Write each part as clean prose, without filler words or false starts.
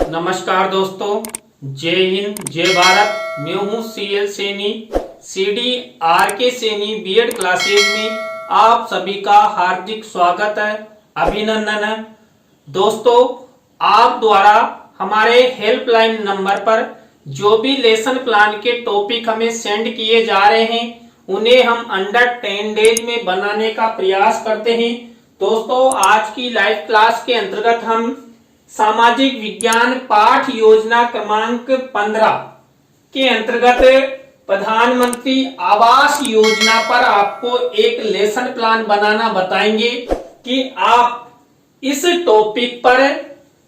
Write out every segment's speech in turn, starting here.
नमस्कार दोस्तों, जय हिंद जय भारत। मैं हूँ CL Saini, CDRK Saini BEd classes में आप सभी का हार्दिक स्वागत है, अभिनंदन है। दोस्तों, आप द्वारा हमारे हेल्पलाइन नंबर पर जो भी लेसन प्लान के टॉपिक हमें सेंड किए जा रहे हैं उन्हें हम अंडर 10 डेज में बनाने का प्रयास करते हैं। दोस्तों, आज की लाइव क्लास के अंतर्गत हम सामाजिक विज्ञान पाठ योजना क्रमांक 15 के अंतर्गत प्रधानमंत्री आवास योजना पर आपको एक लेसन प्लान बनाना बताएंगे कि आप इस टॉपिक पर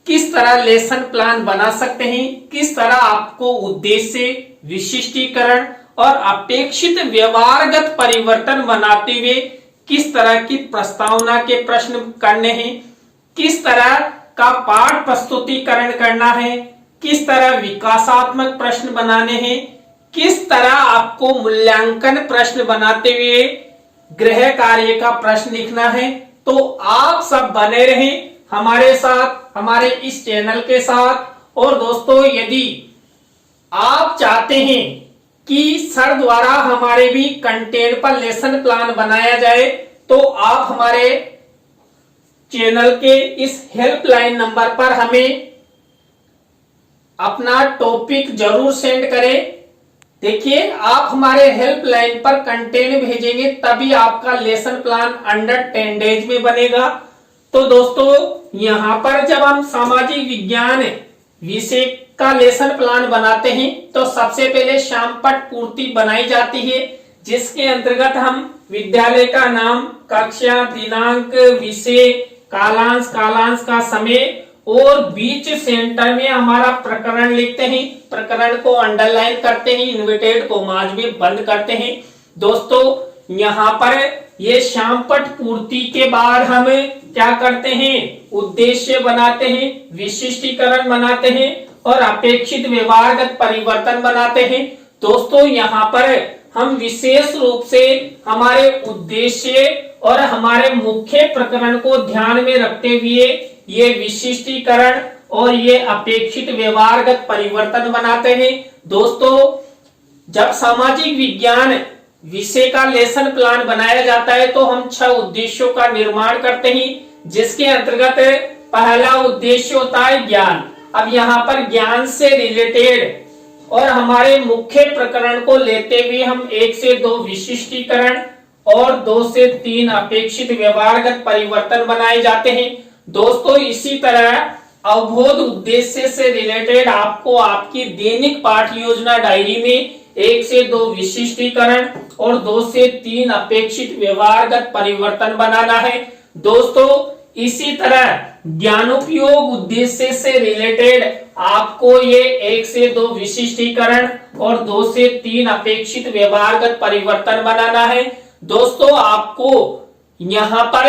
किस तरह लेसन प्लान बना सकते हैं, किस तरह आपको उद्देश्य, विशिष्टीकरण और अपेक्षित व्यवहारगत परिवर्तन बनाते हुए किस तरह की प्रस्तावना के प्रश्न करने हैं, किस तरह का पाठ प्रस्तुतिकरण करना है, किस तरह विकासात्मक प्रश्न बनाने हैं, किस तरह आपको मूल्यांकन प्रश्न बनाते हुए गृह कार्य का प्रश्न लिखना है। तो आप सब बने रहें हमारे साथ, हमारे इस चैनल के साथ। और दोस्तों, यदि आप चाहते हैं कि सर द्वारा हमारे भी कंटेंट पर लेसन प्लान बनाया जाए तो आप हमारे चैनल के इस हेल्पलाइन नंबर पर हमें अपना टॉपिक जरूर सेंड करें। देखिए, आप हमारे हेल्पलाइन पर कंटेंट भेजेंगे तभी आपका लेसन प्लान अंडर 10 डेज में बनेगा। तो दोस्तों, यहाँ पर जब हम सामाजिक विज्ञान विषय का लेसन प्लान बनाते हैं तो सबसे पहले शामपट पूर्ति बनाई जाती है, जिसके अंतर्गत हम विद्यालय का नाम, कक्षा, दिनांक, विषय, कालांश का समय और बीच सेंटर में हमारा प्रकरण लिखते हैं। प्रकरण को अंडरलाइन करते हैं, इन्वर्टेड कॉमास में बंद करते हैं। दोस्तों, यहाँ पर ये शामपट पूर्ति के बाद हम क्या करते हैं, उद्देश्य बनाते हैं, विशिष्टीकरण बनाते हैं और अपेक्षित व्यवहारगत परिवर्तन बनाते हैं। दोस्तों, यहाँ पर हम विशेष रूप से हमारे उद्देश्य और हमारे मुख्य प्रकरण को ध्यान में रखते हुए ये विशिष्टीकरण और ये अपेक्षित व्यवहारगत परिवर्तन बनाते हैं। दोस्तों, जब सामाजिक विज्ञान विषय का लेसन प्लान बनाया जाता है तो हम 6 उद्देश्यों का निर्माण करते हैं, जिसके अंतर्गत पहला उद्देश्य होता है ज्ञान। अब यहाँ पर ज्ञान से रिलेटेड और हमारे मुख्य प्रकरण को लेते हुए हम 1 से 2 विशिष्टीकरण और 2 से 3 अपेक्षित व्यवहारगत परिवर्तन बनाए जाते हैं। दोस्तों, इसी तरह अवबोध उद्देश्य से रिलेटेड आपको आपकी दैनिक पाठ योजना डायरी में 1 से 2 विशिष्टीकरण और 2 से 3 अपेक्षित व्यवहारगत परिवर्तन बनाना है। दोस्तों, इसी तरह ज्ञानोपयोग उद्देश्य से रिलेटेड आपको ये 1 से 2 विशिष्टीकरण और 2 से 3 अपेक्षित व्यवहारगत परिवर्तन बनाना है। दोस्तों, आपको यहाँ पर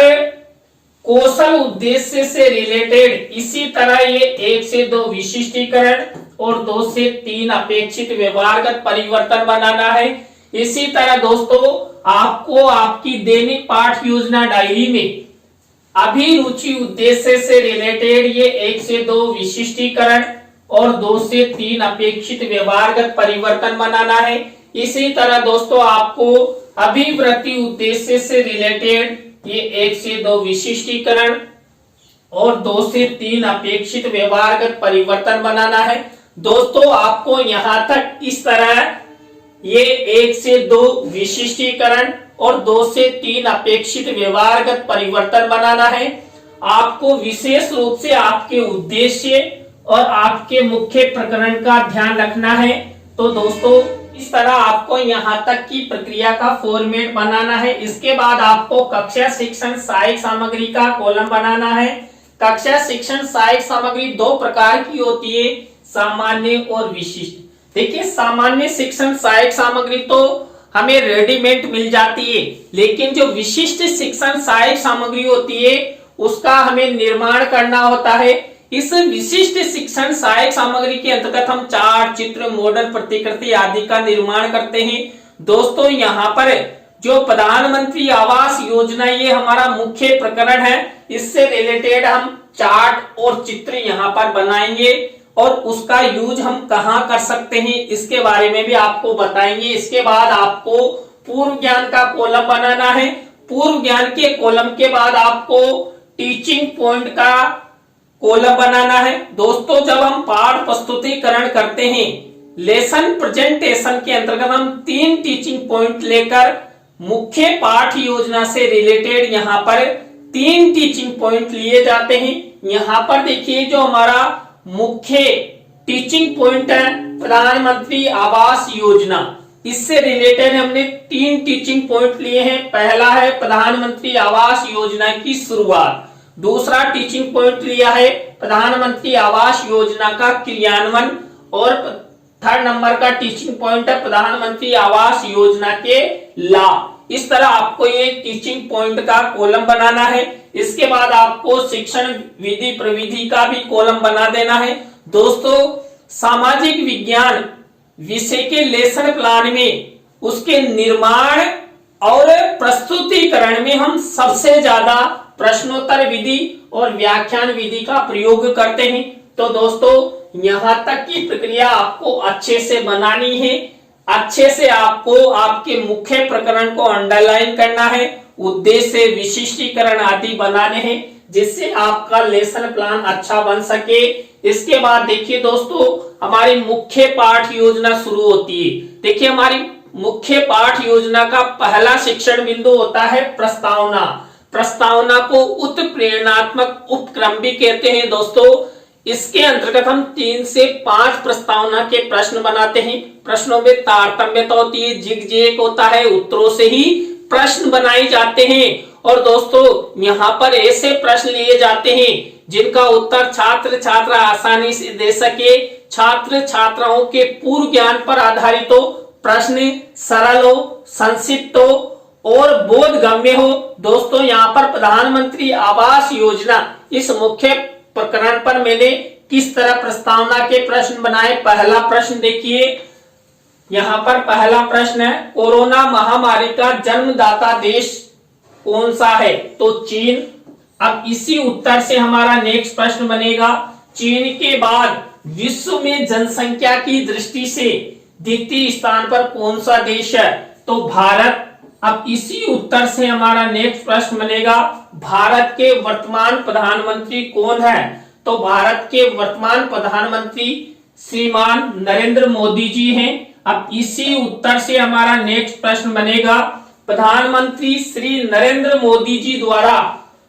कौशल उद्देश्य से रिलेटेड इसी तरह ये 1 से 2 विशिष्टीकरण और 2 से 3 अपेक्षित व्यवहारगत परिवर्तन बनाना है। इसी तरह दोस्तों, आपको आपकी दैनिक पाठ योजना डायरी में अभिरुचि उद्देश्य से रिलेटेड ये 1 से 2 विशिष्टीकरण और 2 से 3 अपेक्षित व्यवहारगत परिवर्तन बनाना है। इसी तरह दोस्तों, आपको अभिवृत्ति उद्देश्य से रिलेटेड ये 1 से 2 विशिष्टीकरण और 2 से 3 अपेक्षित व्यवहारगत परिवर्तन बनाना है। दोस्तों, आपको यहां तक इस तरह ये 1 से 2 विशिष्टीकरण और 2 से 3 अपेक्षित व्यवहारगत परिवर्तन बनाना है। आपको विशेष रूप से आपके उद्देश्य और आपके मुख्य प्रकरण का ध्यान रखना है। तो दोस्तों, इस तरह आपको यहाँ तक की प्रक्रिया का फॉर्मेट बनाना है। इसके बाद आपको कक्षा शिक्षण सहायक सामग्री का कॉलम बनाना है। कक्षा शिक्षण सहायक सामग्री 2 प्रकार की होती है, सामान्य और विशिष्ट। देखिए, सामान्य शिक्षण सहायक सामग्री तो हमें रेडीमेड मिल जाती है, लेकिन जो विशिष्ट शिक्षण सहायक सामग्री होती है उसका हमें निर्माण करना होता है। इस विशिष्ट शिक्षण सहायक सामग्री के अंतर्गत हम चार्ट, चित्र, मॉडल, प्रतिकृति आदि का निर्माण करते हैं। दोस्तों, यहाँ पर जो प्रधानमंत्री आवास योजना ये हमारा मुख्य प्रकरण है, इससे रिलेटेड हम चार्ट और चित्र यहाँ पर बनाएंगे और उसका यूज हम कहां कर सकते हैं इसके बारे में भी आपको बताएंगे। इसके बाद आपको पूर्व ज्ञान का कॉलम बनाना है। पूर्व ज्ञान के कॉलम के बाद आपको टीचिंग पॉइंट का कॉलम बनाना है। दोस्तों जब हम पाठ प्रस्तुतिकरण करते हैं, लेसन प्रेजेंटेशन के अंतर्गत हम 3 टीचिंग पॉइंट लेकर मुख्य पाठ योजना से रिलेटेड यहाँ पर 3 टीचिंग पॉइंट लिए जाते हैं। यहाँ पर देखिए जो हमारा मुख्य टीचिंग पॉइंट है प्रधानमंत्री आवास योजना, इससे रिलेटेड हमने 3 टीचिंग पॉइंट लिए हैं। पहला है प्रधानमंत्री आवास योजना की शुरुआत, दूसरा टीचिंग पॉइंट लिया है प्रधानमंत्री आवास योजना का क्रियान्वयन, और 3rd नंबर का टीचिंग पॉइंट है प्रधानमंत्री आवास योजना के लाभ। इस तरह आपको ये टीचिंग पॉइंट का कॉलम बनाना है। इसके बाद आपको शिक्षण विधि प्रविधि का भी कॉलम बना देना है। दोस्तों सामाजिक विज्ञान विषय के लेसन प्लान में उसके निर्माण और प्रस्तुतिकरण में हम सबसे ज्यादा प्रश्नोत्तर विधि और व्याख्यान विधि का प्रयोग करते हैं। तो दोस्तों यहां तक की प्रक्रिया आपको अच्छे से बनानी है। अच्छे से आपको आपके मुख्य प्रकरण को अंडरलाइन करना है, उद्देश्य विशिष्टीकरण आदि बनाने हैं, जिससे आपका लेसन प्लान अच्छा बन सके। इसके बाद देखिए दोस्तों हमारी मुख्य पाठ योजना शुरू होती है। देखिए हमारी मुख्य पाठ योजना का पहला शिक्षण बिंदु होता है प्रस्तावना। प्रस्तावना को उत्प्रेरणात्मक उपक्रम भी कहते हैं। दोस्तों इसके अंतर्गत हम 3 से 5 प्रस्तावना के प्रश्न बनाते हैं। प्रश्नों में तारतम्यता होती है, जिग-जैग होता है, उत्तरों से ही प्रश्न बनाए जाते हैं। और दोस्तों यहाँ पर ऐसे प्रश्न लिए जाते हैं जिनका उत्तर छात्र छात्रा आसानी से दे सके, छात्र छात्राओं के पूर्व ज्ञान पर आधारित हो, प्रश्न सरल हो, संक्षिप्त हो और बोधगम्य हो। दोस्तों यहाँ पर प्रधानमंत्री आवास योजना इस मुख्य प्रकरण पर मैंने किस तरह प्रस्तावना के प्रश्न बनाए। पहला प्रश्न देखिए, यहाँ पर पहला प्रश्न है कोरोना महामारी का जन्मदाता देश कौन सा है? तो चीन। अब इसी उत्तर से हमारा नेक्स्ट प्रश्न बनेगा, चीन के बाद विश्व में जनसंख्या की दृष्टि से द्वितीय स्थान पर कौन सा देश है? तो भारत। अब इसी उत्तर से हमारा नेक्स्ट प्रश्न बनेगा, भारत के वर्तमान प्रधानमंत्री कौन है? तो भारत के वर्तमान प्रधानमंत्री श्रीमान नरेंद्र मोदी जी हैं। अब इसी उत्तर से हमारा नेक्स्ट प्रश्न बनेगा, प्रधानमंत्री श्री नरेंद्र मोदी जी द्वारा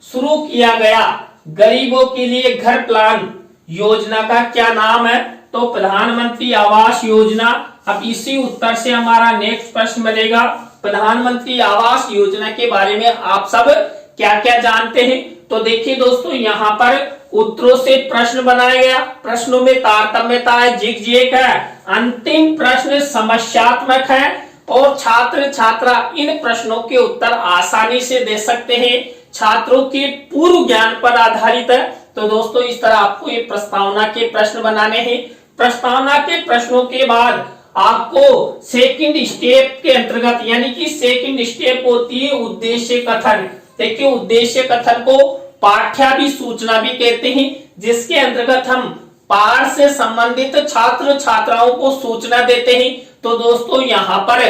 शुरू किया गया गरीबों के लिए घर प्लान योजना का क्या नाम है? तो प्रधानमंत्री आवास योजना। अब इसी उत्तर से हमारा नेक्स्ट प्रश्न बनेगा, प्रधानमंत्री आवास योजना के बारे में आप सब क्या क्या जानते हैं? तो देखिए दोस्तों यहाँ पर उत्तरों से प्रश्न बनाया गया, प्रश्नों में तारतम्यता है, जिग-जैग है, अंतिम प्रश्न समस्यात्मक है और छात्र छात्रा इन प्रश्नों के उत्तर आसानी से दे सकते हैं, छात्रों के पूर्व ज्ञान पर आधारित है। तो दोस्तों इस तरह आपको ये प्रस्तावना के प्रश्न बनाने हैं। प्रस्तावना के प्रश्नों के बाद आपको सेकंड स्टेप के अंतर्गत, यानी कि सेकंड स्टेप होती है उद्देश्य कथन। देखिए उद्देश्य कथन को पाठ्याभिसूचना भी कहते हैं, जिसके अंतर्गत हम पाठ से संबंधित छात्र छात्राओं को सूचना देते हैं। तो दोस्तों यहाँ पर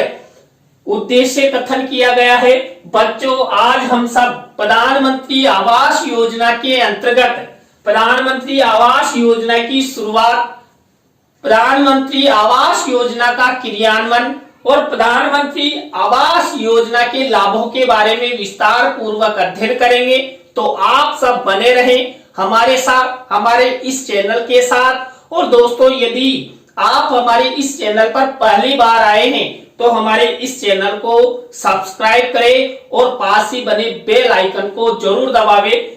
उद्देश्य कथन किया गया है, बच्चों आज हम सब प्रधानमंत्री आवास योजना के अंतर्गत प्रधानमंत्री आवास योजना की शुरुआत, प्रधानमंत्री आवास योजना का क्रियान्वयन और प्रधानमंत्री आवास योजना के लाभों के बारे में विस्तार पूर्वक अध्ययन करेंगे। तो आप सब बने रहें हमारे साथ, हमारे इस चैनल के साथ। और दोस्तों यदि आप हमारे इस चैनल पर पहली बार आए हैं तो हमारे इस चैनल को सब्सक्राइब करें और पास ही बने बेल आइकन को जरूर दबावें।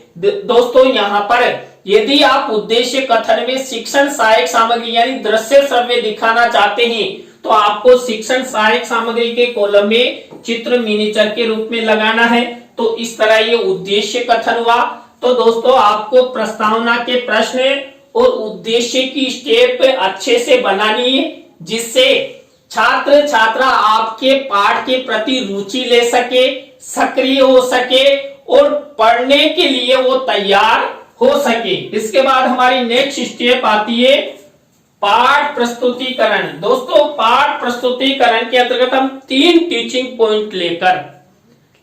दोस्तों यहाँ पर यदि आप उद्देश्य कथन में शिक्षण सहायक सामग्री यानी दृश्य श्रव्य दिखाना चाहते हैं तो आपको शिक्षण सहायक सामग्री के कॉलम में चित्र मिनीचर के रूप में लगाना है। तो इस तरह ये उद्देश्य कथन हुआ। तो दोस्तों आपको प्रस्तावना के प्रश्न और उद्देश्य की स्टेप अच्छे से बनानी है, जिससे छात्र छात्रा आपके पाठ के प्रति रुचि ले सके, सक्रिय हो सके और पढ़ने के लिए वो तैयार हो सके। इसके बाद हमारी नेक्स्ट स्टेप आती है पाठ प्रस्तुतिकरण। दोस्तों पाठ प्रस्तुतिकरण के अंतर्गत हम 3 टीचिंग पॉइंट लेकर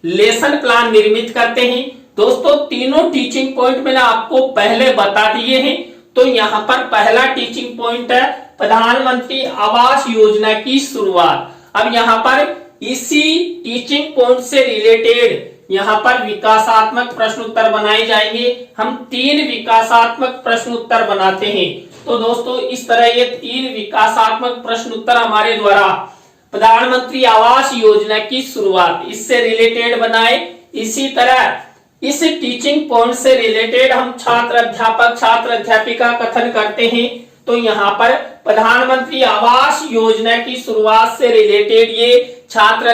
लेसन प्लान निर्मित करते हैं। दोस्तों तीनों टीचिंग पॉइंट मैंने आपको पहले बता दिए हैं। तो यहाँ पर पहला टीचिंग पॉइंट है प्रधानमंत्री आवास योजना की शुरुआत। अब यहाँ पर इसी टीचिंग पॉइंट से रिलेटेड यहाँ पर विकासात्मक प्रश्न उत्तर बनाए जाएंगे। हम 3 विकासात्मक प्रश्न उत्तर बनाते हैं। तो दोस्तों इस तरह ये 3 विकासात्मक प्रश्न उत्तर हमारे द्वारा प्रधानमंत्री आवास योजना की शुरुआत इससे रिलेटेड बनाए। इसी तरह इस टीचिंग पॉइंट से रिलेटेड हम छात्र अध्यापिका कथन करते हैं। तो यहाँ पर प्रधानमंत्री आवास योजना की शुरुआत से रिलेटेड ये छात्र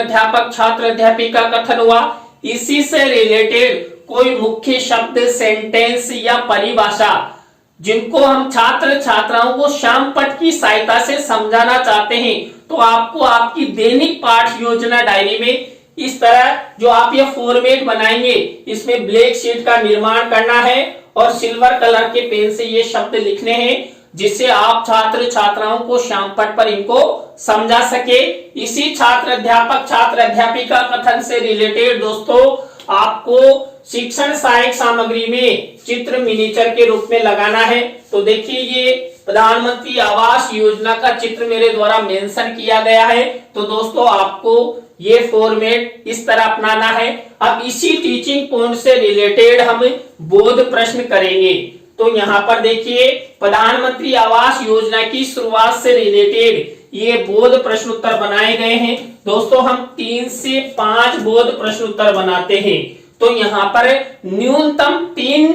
अध्यापिका कथन हुआ। इसी से रिलेटेड कोई मुख्य शब्द, सेंटेंस या परिभाषा जिनको हम छात्र छात्राओं को श्यामपट्ट की सहायता से समझाना चाहते हैं, तो आपको आपकी दैनिक पाठ योजना डायरी में इस तरह जो आप ये फॉर्मेट बनाएंगे, इसमें ब्लैक शीट का निर्माण करना है और सिल्वर कलर के पेन से ये शब्द लिखने हैं, जिससे आप छात्र छात्राओं को श्यामपट्ट पर इनको समझा सके। इसी छात्र अध्यापिका कथन से रिलेटेड दोस्तों आपको शिक्षण सहायक सामग्री में चित्र मिनीचर के रूप में लगाना है। तो देखिए ये प्रधानमंत्री आवास योजना का चित्र मेरे द्वारा मेंशन किया गया है। तो दोस्तों आपको ये फॉर्मेट इस तरह अपनाना है। अब इसी टीचिंग पॉइंट से रिलेटेड हम बोध प्रश्न करेंगे। तो यहाँ पर देखिए प्रधानमंत्री आवास योजना की शुरुआत से रिलेटेड ये बोध प्रश्न उत्तर बनाए गए हैं। दोस्तों हम 3 से 5 बोध प्रश्न उत्तर बनाते हैं। तो यहाँ पर न्यूनतम 3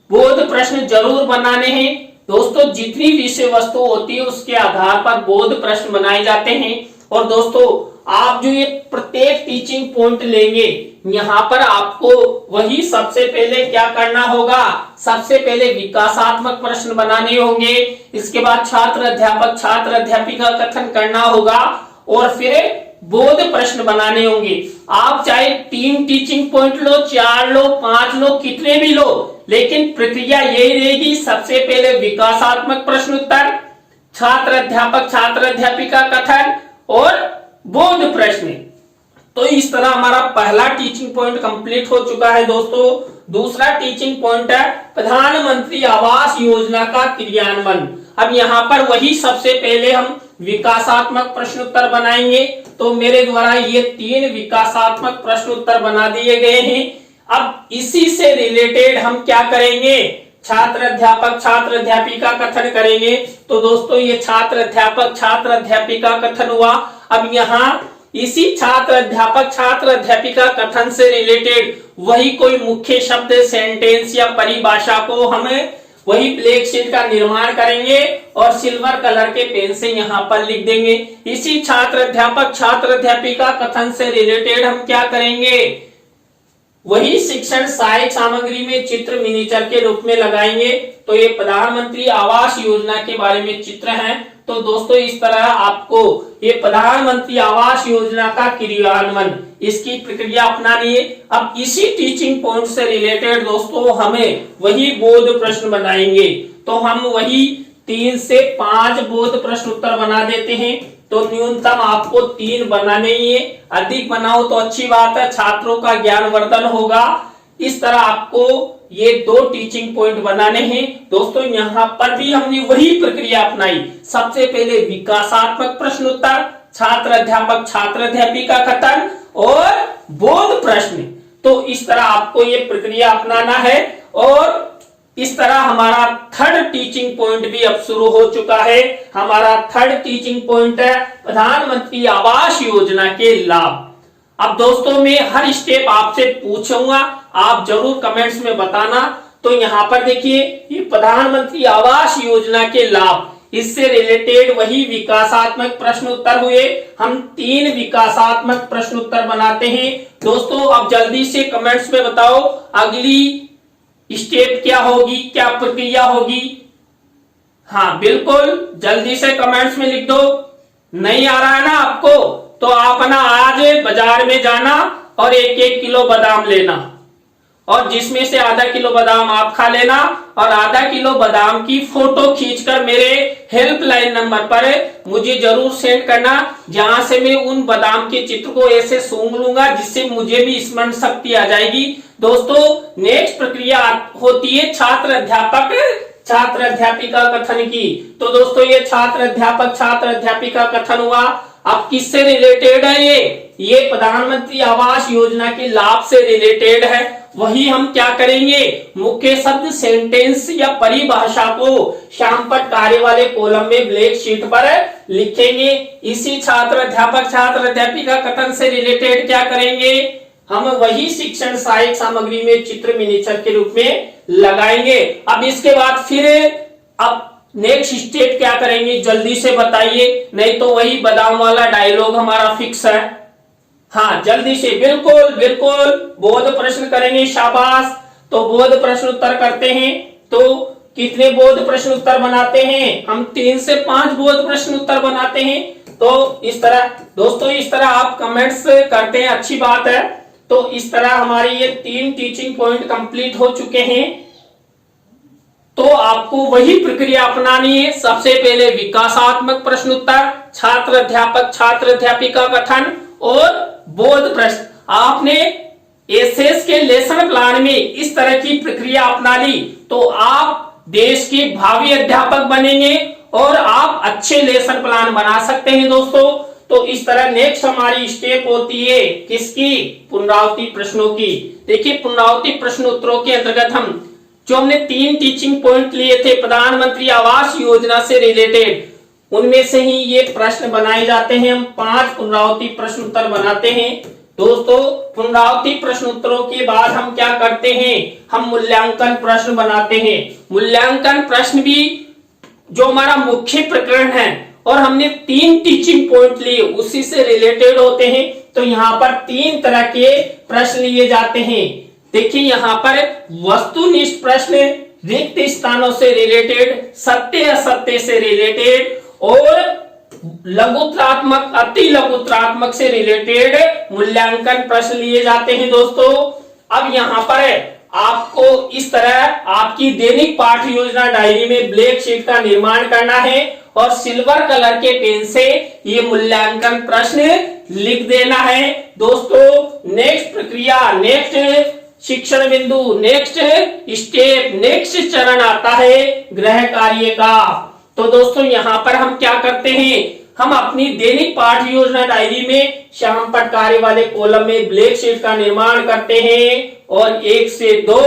बोध प्रश्न जरूर बनाने हैं। दोस्तों जितनी विषय वस्तु होती है उसके आधार पर बोध प्रश्न बनाए जाते हैं। और दोस्तों आप जो ये प्रत्येक टीचिंग पॉइंट लेंगे, यहाँ पर आपको वही सबसे पहले क्या करना होगा, सबसे पहले विकासात्मक प्रश्न बनाने होंगे। इसके बाद छात्र अध्यापिका कथन करना होगा और फिर बोध प्रश्न बनाने होंगे। आप चाहे 3 टीचिंग पॉइंट लो, 4 लो, 5 लो, कितने भी लो, लेकिन प्रक्रिया यही रहेगी। सबसे पहले विकासात्मक प्रश्न उत्तर, छात्र अध्यापिका कथन और बोध प्रश्न। तो इस तरह हमारा पहला टीचिंग पॉइंट कंप्लीट हो चुका है। दोस्तों दूसरा टीचिंग पॉइंट है प्रधानमंत्री आवास योजना का क्रियान्वयन। अब यहाँ पर वही सबसे पहले हम विकासात्मक प्रश्न उत्तर बनाएंगे। तो मेरे द्वारा ये 3 विकासात्मक प्रश्न उत्तर बना दिए गए हैं। अब इसी से रिलेटेड हम क्या करेंगे, छात्र अध्यापिका कथन करेंगे। तो दोस्तों ये छात्र अध्यापिका कथन हुआ। अब यहाँ इसी छात्र अध्यापिका कथन से रिलेटेड वही कोई मुख्य शब्द, सेंटेंस या परिभाषा को हमें वही ब्लैक शीट का निर्माण करेंगे और सिल्वर कलर के पेन से यहाँ पर लिख देंगे। इसी छात्र अध्यापिका कथन से रिलेटेड हम क्या करेंगे, वही शिक्षण सहायक सामग्री में चित्र मिनीचर के रूप में लगाएंगे। तो ये प्रधानमंत्री आवास योजना के बारे में चित्र हैं। तो दोस्तों इस तरह आपको ये प्रधानमंत्री आवास योजना का क्रियान्वयन, इसकी प्रक्रिया अपनानी है। अब इसी टीचिंग पॉइंट से रिलेटेड दोस्तों हमें वही बोध प्रश्न बनाएंगे। तो हम वही 3 से 5 बोध प्रश्न उत्तर बना देते हैं। तो न्यूनतम आपको 3 बनाने ही है, अधिक बनाओ तो अच्छी बात है, छात्रों का ज्ञानवर्धन होगा। इस तरह आपको ये 2 टीचिंग पॉइंट बनाने हैं। दोस्तों यहाँ पर भी हमने वही प्रक्रिया अपनाई। सबसे पहले विकासात्मक प्रश्न उत्तर, छात्र अध्यापिका कथन और बोध प्रश्न। तो इस तरह आपको ये प्रक्रिया अपनाना है। और इस तरह हमारा 3rd टीचिंग पॉइंट भी अब शुरू हो चुका है। हमारा 3rd टीचिंग पॉइंट है प्रधानमंत्री आवास योजना के लाभ। अब दोस्तों मैं हर स्टेप आपसे पूछूंगा, आप जरूर कमेंट्स में बताना। तो यहाँ पर देखिए ये प्रधानमंत्री आवास योजना के लाभ, इससे रिलेटेड वही विकासात्मक प्रश्न उत्तर हुए। हम 3 विकासात्मक प्रश्न उत्तर बनाते हैं। दोस्तों अब जल्दी से कमेंट्स में बताओ अगली स्टेप क्या होगी, क्या प्रक्रिया होगी। हाँ बिल्कुल जल्दी से कमेंट्स में लिख दो। नहीं आ रहा है ना आपको, तो आप ना आज बाजार में जाना और 1-1 किलो बादाम लेना और जिसमें से आधा किलो बादाम आप खा लेना और आधा किलो बादाम की फोटो खींचकर मेरे हेल्पलाइन नंबर पर मुझे जरूर सेंड करना, जहां से मैं उन बादाम के चित्र को ऐसे सूंघ लूंगा जिससे मुझे भी स्मरण शक्ति आ जाएगी। दोस्तों नेक्स्ट प्रक्रिया होती है छात्र अध्यापक छात्र अध्यापिका कथन की। तो दोस्तों ये छात्र अध्यापक छात्र अध्यापिका कथन हुआ। अब किससे रिलेटेड है ये प्रधानमंत्री आवास योजना के लाभ से रिलेटेड है। वही हम क्या करेंगे, मुख्य शब्द सेंटेंस या परिभाषा को श्यामपट्ट कार्य वाले कॉलम में ब्लैक शीट पर लिखेंगे। इसी छात्र अध्यापक छात्र अध्यापिका कथन से रिलेटेड क्या करेंगे, हम वही शिक्षण सहायक सामग्री में चित्र मिनीचर के रूप में लगाएंगे। अब इसके बाद फिर अब नेक्स्ट स्टेप क्या करेंगे जल्दी से बताइए, नहीं तो वही बादाम वाला डायलॉग हमारा फिक्स है। हाँ जल्दी से, बिल्कुल बिल्कुल बोध प्रश्न करेंगे, शाबाश। तो बोध प्रश्न उत्तर करते हैं। तो कितने बोध प्रश्न उत्तर बनाते हैं हम? 3 से 5 बोध प्रश्न उत्तर बनाते हैं। तो इस तरह दोस्तों, इस तरह आप कमेंट्स करते हैं, अच्छी बात है। तो इस तरह हमारी ये 3 टीचिंग पॉइंट कंप्लीट हो चुके हैं। तो आपको वही प्रक्रिया अपनानी है। सबसे पहले विकासात्मक प्रश्न उत्तर, छात्र अध्यापक छात्र अध्यापिका कथन और बोध प्रश्न। आपने एसएस के लेसन प्लान में इस तरह की प्रक्रिया अपना ली तो आप देश के भावी अध्यापक बनेंगे और आप अच्छे लेसन प्लान बना सकते हैं दोस्तों। तो इस तरह नेक्स्ट हमारी स्टेप होती है किसकी, पुनरावृत्ति प्रश्नों की। देखिए पुनरावृत्ति प्रश्न उत्तरों के अंतर्गत हम जो हमने 3 टीचिंग पॉइंट लिए थे प्रधानमंत्री आवास योजना से रिलेटेड, उनमें से ही ये प्रश्न बनाए जाते हैं। हम 5 पुनरावृत्ति प्रश्न उत्तर बनाते हैं दोस्तों। पुनरावृत्ति प्रश्न उत्तरों के बाद हम क्या करते हैं, हम मूल्यांकन प्रश्न बनाते हैं। मूल्यांकन प्रश्न भी जो हमारा मुख्य प्रकरण है और हमने 3 टीचिंग पॉइंट लिए उसी से रिलेटेड होते हैं। तो यहाँ पर 3 तरह के प्रश्न लिए जाते हैं। देखिए यहाँ पर वस्तुनिष्ठ प्रश्न, रिक्त स्थानों से रिलेटेड, सत्य असत्य से रिलेटेड और लघुत्रात्मक अति लघुत्रात्मक से रिलेटेड मूल्यांकन प्रश्न लिए जाते हैं दोस्तों। अब यहाँ पर आपको इस तरह आपकी दैनिक पाठ योजना डायरी में ब्लैक शीट का निर्माण करना है और सिल्वर कलर के पेन से ये मूल्यांकन प्रश्न लिख देना है दोस्तों। नेक्स्ट प्रक्रिया, नेक्स्ट शिक्षण बिंदु, नेक्स्ट स्टेप, नेक्स्ट चरण आता है गृह कार्य का। तो दोस्तों यहाँ पर हम क्या करते हैं, हम अपनी दैनिक पाठ योजना डायरी में श्यामपट्ट कार्य वाले कॉलम में ब्लैक शीट का निर्माण करते हैं और 1 से 2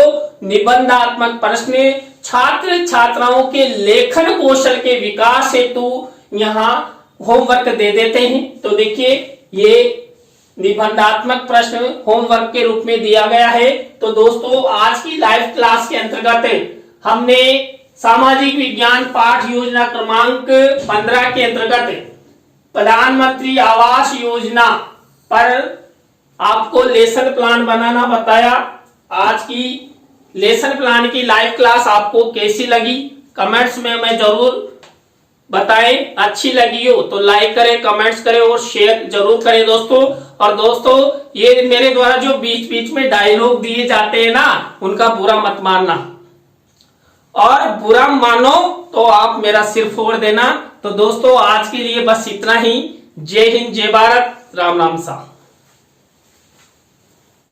निबंधात्मक प्रश्न छात्र छात्राओं के लेखन कौशल के विकास हेतु यहाँ होमवर्क दे देते हैं। तो देखिए ये निबंधात्मक प्रश्न होमवर्क के रूप में दिया गया है। तो दोस्तों आज की लाइव क्लास के अंतर्गत हमने सामाजिक विज्ञान पाठ योजना क्रमांक 15 के अंतर्गत प्रधानमंत्री आवास योजना पर आपको लेसन प्लान बनाना बताया। आज की लेसन प्लान की लाइव क्लास आपको कैसी लगी कमेंट्स में हमें जरूर बताएं। अच्छी लगी हो तो लाइक करें, कमेंट्स करें और शेयर जरूर करें दोस्तों। और दोस्तों ये मेरे द्वारा जो बीच बीच में डायलॉग दिए जाते हैं ना, उनका बुरा मत मानना, और बुरा मानो तो आप मेरा सिर फोड़ देना। तो दोस्तों आज के लिए बस इतना ही। जय हिंद, जय भारत, राम नाम सा।